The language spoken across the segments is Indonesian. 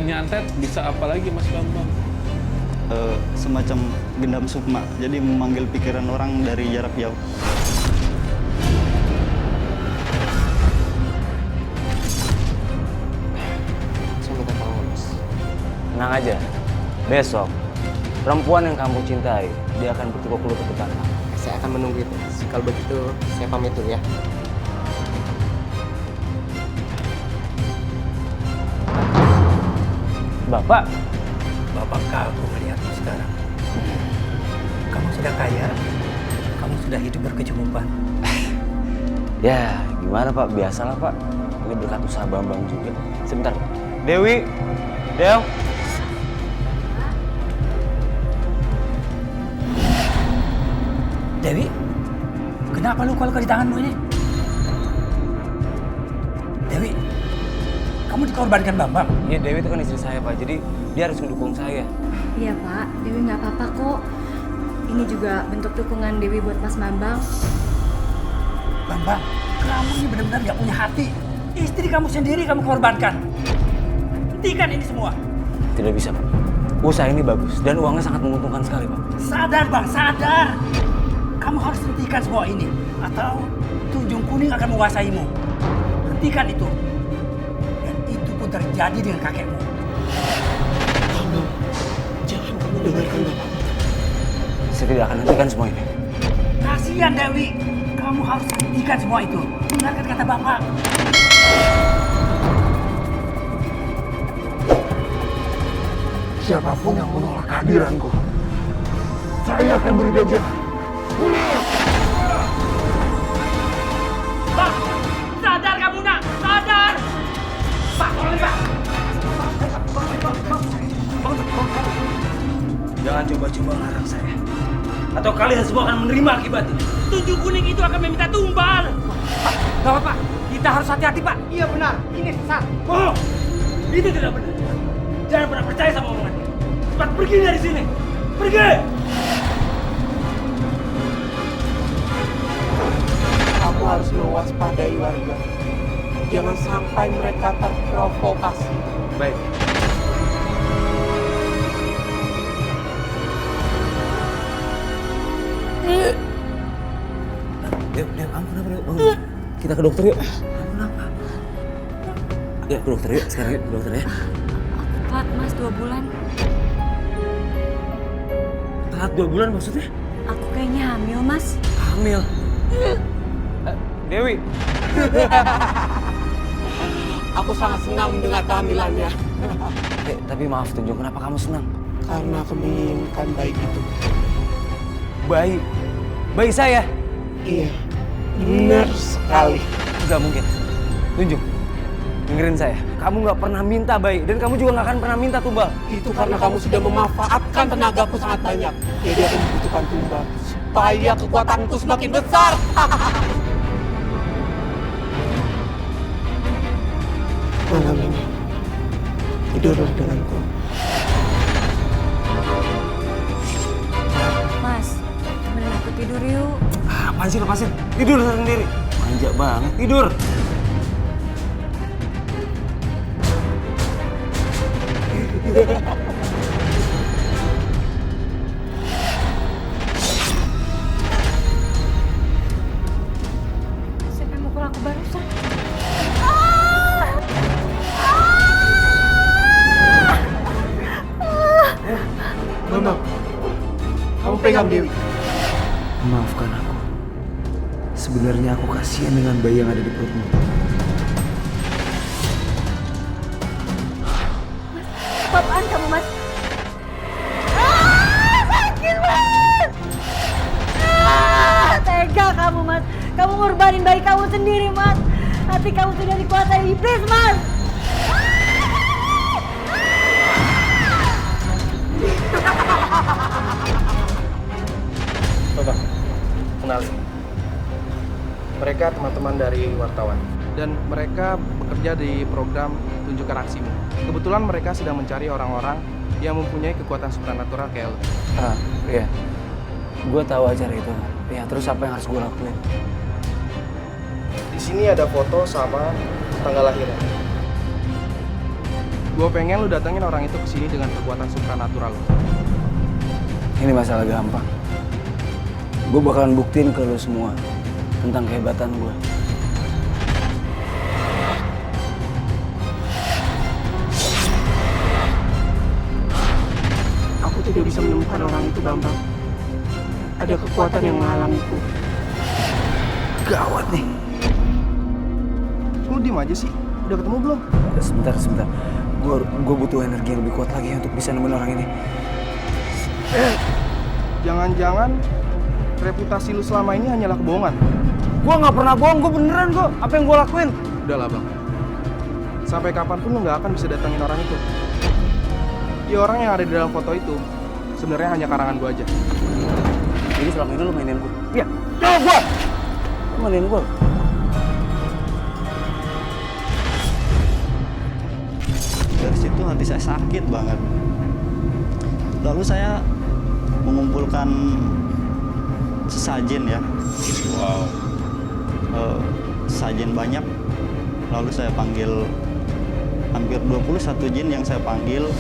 selain nyantet, bisa apa lagi Mas Bambang? Semacam gendam sukma, jadi memanggil pikiran orang dari jarak jauh. Saya minta tolong, Mas. Tenang aja, besok perempuan yang kamu cintai, dia akan bertukar lutut ke tanah. Saya akan menunggu itu. Kalau begitu, saya pamit dulu ya. Bapak, Bapak kagum melihatmu sekarang. Kamu sudah kaya, kamu sudah hidup berkecukupan. ya gimana Pak? Biasalah Pak. Ini berkat usaha Bambang juga. Sebentar, Pak. Dewi, Del. Dewi, kenapa luka-luka di tanganmu ini? Dewi, kamu dikorbankan Bambang. Iya, Dewi itu kan istri saya Pak, jadi dia harus mendukung saya. Iya Pak, Dewi nggak apa-apa kok. Ini juga bentuk dukungan Dewi buat Mas Bambang. Bambang, kamu ini benar-benar gak punya hati. Istri kamu sendiri kamu korbankan. Hentikan ini semua. Tidak bisa Pak. Usaha ini bagus dan uangnya sangat menguntungkan sekali Pak. Sadar Bang, sadar. Kamu harus hentikan semua ini. Atau Tunjung Kuning akan menguasaimu. Hentikan itu. Dan itu pun terjadi dengan kakekmu. Jangan kamu dengarkan Bapak. Saya tidak akan hentikan semua ini. Kasihan Dewi. Kamu harus hentikan semua itu. Dengarkan kata Bapak. Siapapun yang menolak kehadiranku, saya akan beri dia jalan. Pak, sadar kamu nak, sadar. Pak, tolong Pak. Jangan coba-coba larang saya. Atau kalian semua akan menerima akibatnya. Tunjung Kuning itu akan meminta tumbal. Gak apa-apa, kita harus hati-hati Pak. Iya benar, ini sesat. Oh, itu tidak benar. Jangan pernah percaya sama omongan dia. Cepat pergi dari sini. Pergi. Kamu harus mewaspadai warga. Jangan sampai mereka terprovokasi. Baik. Dew, kamu kenapa, Dew? Bangun. Kita ke dokter yuk. Kenapa? Ya, ke dokter yuk. Sekarang yuk, ke dokter ya. Telat Mas 2 bulan. Telat 2 bulan maksudnya? Aku kayaknya hamil Mas. Hamil. Dewi. Aku sangat senang mendengar kehamilannya. Tapi maaf Tunjung, kenapa kamu senang? Karena aku menginginkan bayi itu. Bayi? Bayi saya? Iya, benar sekali. Gak mungkin. Tunjung, dengerin saya. Kamu gak pernah minta bayi, dan kamu juga gak akan pernah minta tumbal. Itu karena kamu sudah memanfaatkan tenagaku sangat banyak. Jadi aku membutuhkan tumbal supaya kekuatanku semakin besar. Malam ini tidurlah denganku. Mas, temenin aku tidur yuk. Apaan sih, lepasin? Tidur sendiri. Manja banget, tidur. Siapa yang mukul aku barusan? Mama, kamu pegang Dewi. Maafkan aku. Sebenarnya aku kasihan dengan bayi yang ada di perutmu. Apaan kamu Mas? Sakit Mas! Tega kamu Mas. Kamu ngorbanin bayi kamu sendiri Mas. Hati kamu sudah dikuasai iblis Mas. Coba, kenalin. Mereka teman-teman dari wartawan. Dan mereka bekerja di program Tunjukkan Aksimu. Kebetulan mereka sedang mencari orang-orang yang mempunyai kekuatan supranatural kayak lo. Iya. Gue tahu acara itu. Ya, terus apa yang harus gue lakuin? Di sini ada foto sama tanggal lahirnya. Gue pengen lu datengin orang itu kesini dengan kekuatan supranatural lo. Ini masalah gampang. Gue bakalan buktiin ke lo semua tentang kehebatan gue. Aku tidak bisa menemukan orang itu, Bambang. Ada kekuatan yang menghalangiku. Gawat nih. Lu diem aja sih. Udah ketemu belum? Sebentar. Gue butuh energi yang lebih kuat lagi untuk bisa nemuin orang ini. Jangan-jangan reputasi lu selama ini hanyalah kebohongan. Gue nggak pernah bohong, gue beneran kok. Apa yang gue lakuin? Udahlah bang. Sampai kapanpun lu nggak akan bisa datangin orang itu. Ya orang yang ada di dalam foto itu sebenarnya hanya karangan gue aja. Jadi selama ini lu mainin gue? Iya. Jawab gue! Lu mainin gue? Dari situ hati saya sakit banget. Lalu saya mengumpulkan sesajen ya. Wow. Sesajen banyak. Lalu saya panggil hampir 21 jin yang saya panggil.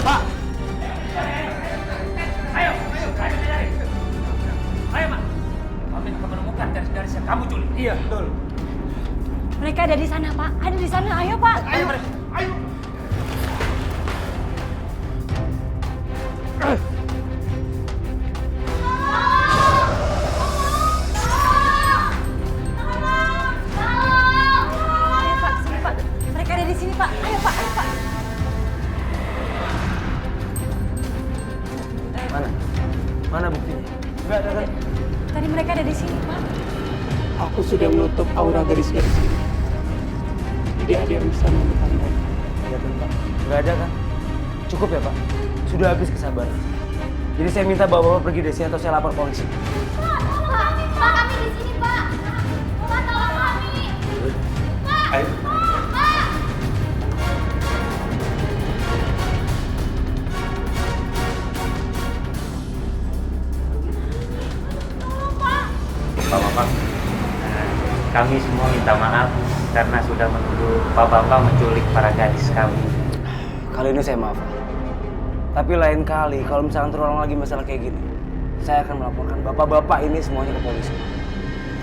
Pak! Ayo, Pak. Kami akan menemukan garis-garis yang kamu culik. Iya, betul. Mereka ada di sana, Pak. Ada di sana. Ayo, Pak. Ayo. Ayo, Pak. Sini, Pak. Mereka ada di sini, Pak. Ayo, Pak. Ayo, Pak. Mana buktinya? Nggak ada kan? Tadi mereka ada di sini, Pak. Aku sudah menutup aura garis-garis ini. Tidak ada yang bisa menemukannya. Iya kan Pak? Nggak ada kan? Cukup ya Pak? Sudah habis kesabaran. Jadi saya minta bapak-bapak pergi dari sini atau saya lapor polisi. Pak, kami di sini, Pak. Pak, tolong kami. Pak. Ayo. Pak. Tolong, Pak. Bapak-bapak, kami semua minta maaf karena sudah menuduh bapak-bapak menculik para gadis kami. Kali ini saya maaf. Tapi lain kali kalau misalkan terulang lagi masalah kayak gini, saya akan melaporkan bapak-bapak ini semuanya ke polisi.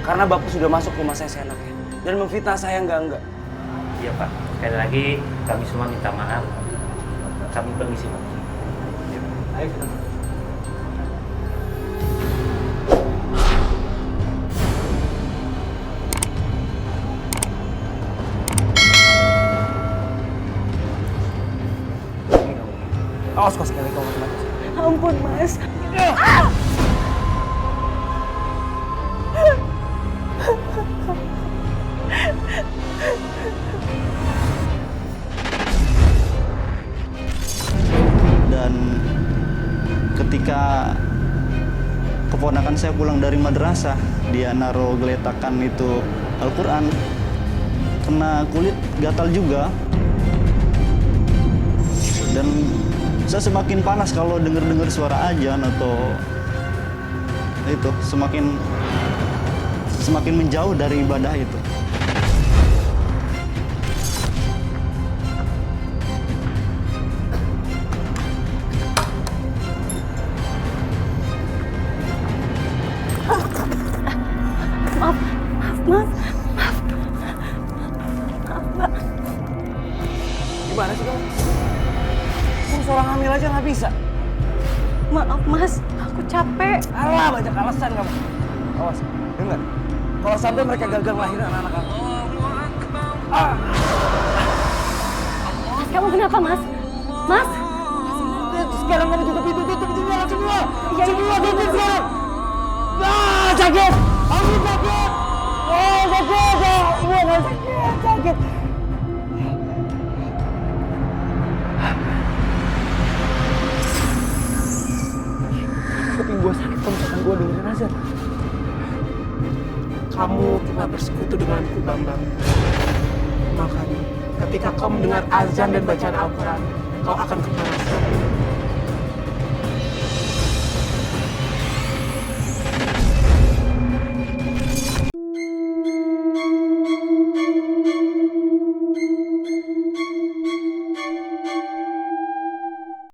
Karena bapak sudah masuk rumah saya seenaknya dan memfitnah saya enggak. Iya Pak, sekali lagi kami semua minta maaf. Kami permisi Pak. Ayo kita. Awas kau sekali kau mati. Ampun, Mas. Dan ketika keponakan saya pulang dari madrasah, dia naruh geletakan itu Al-Quran, kena kulit gatal juga. Dan saya semakin panas kalau dengar suara azan atau itu, semakin menjauh dari ibadah itu. Maaf, Mas. Maaf. Gimana sih kamu? Kamu seorang hamil aja nggak bisa. Maaf, Mas. Aku capek. Alah, banyak alasan kamu. Awas, dengar. Kalau sampai mereka gagal ngelahirin anak-anak kamu. Mas, kamu kenapa, Mas? Mas? Sekarang kamu tutup pintu, jendela semua. Iya, Semua tutup sekarang. Ah, sakit. Aku sakit. Oh, sakit. Iya, nggak sakit. Kuping gua sakit, kalau misalkan gua dengerin azan. Kamu telah bersekutu denganku, Bambang. Makanya, ketika kau mendengar azan dan bacaan Al-Quran, kau akan kepanasan.